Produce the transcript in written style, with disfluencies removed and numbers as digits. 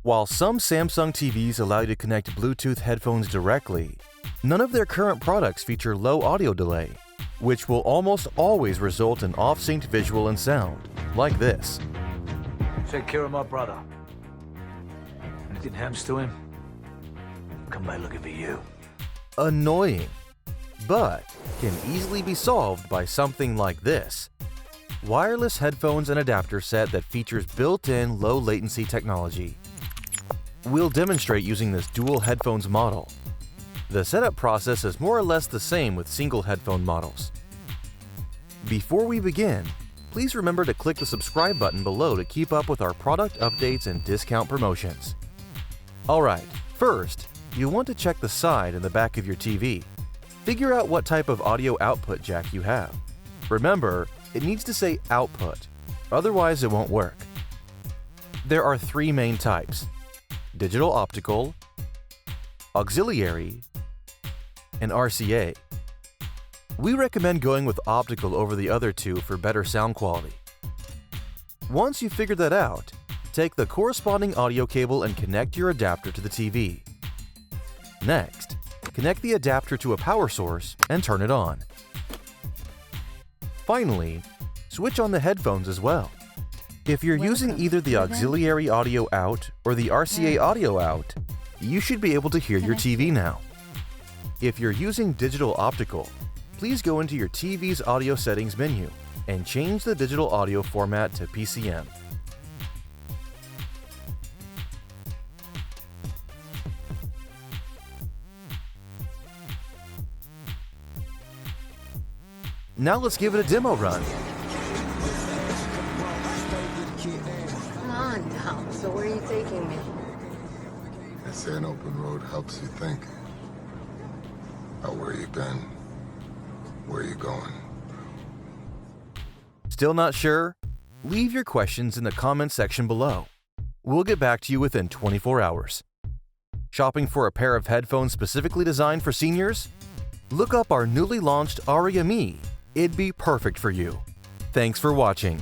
While some Samsung TVs allow you to connect Bluetooth headphones directly, none of their current products feature low audio delay, which will almost always result in off-synced visual and sound, like this. Take care of my brother. Anything happens to him, come by looking for you. Annoying, but can easily be solved by something like this. Wireless headphones and adapter set that features built-in low latency technology. We'll demonstrate using this dual headphones model. The setup process is more or less the same with single headphone models. Before we begin, please remember to click the subscribe button below to keep up with our product updates and discount promotions. Alright, first, you'll want to check the side and the back of your TV. Figure out what type of audio output jack you have. Remember, it needs to say output, otherwise it won't work. There are three main types: digital optical, auxiliary, and RCA. We recommend going with optical over the other two for better sound quality. Once you've figured that out, take the corresponding audio cable and connect your adapter to the TV. Next, connect the adapter to a power source and turn it on. Finally, switch on the headphones as well. If you're using either the auxiliary audio out or the RCA audio out, you should be able to hear your TV now. If you're using digital optical, please go into your TV's audio settings menu and change the digital audio format to PCM. Now let's give it a demo run. Come on now, so where are you taking me? They say an open road helps you think. About where you've been, where you're going. Still not sure? Leave your questions in the comment section below. We'll get back to you within 24 hours. Shopping for a pair of headphones specifically designed for seniors? Look up our newly launched Aria Me. It'd be perfect for you. Thanks for watching.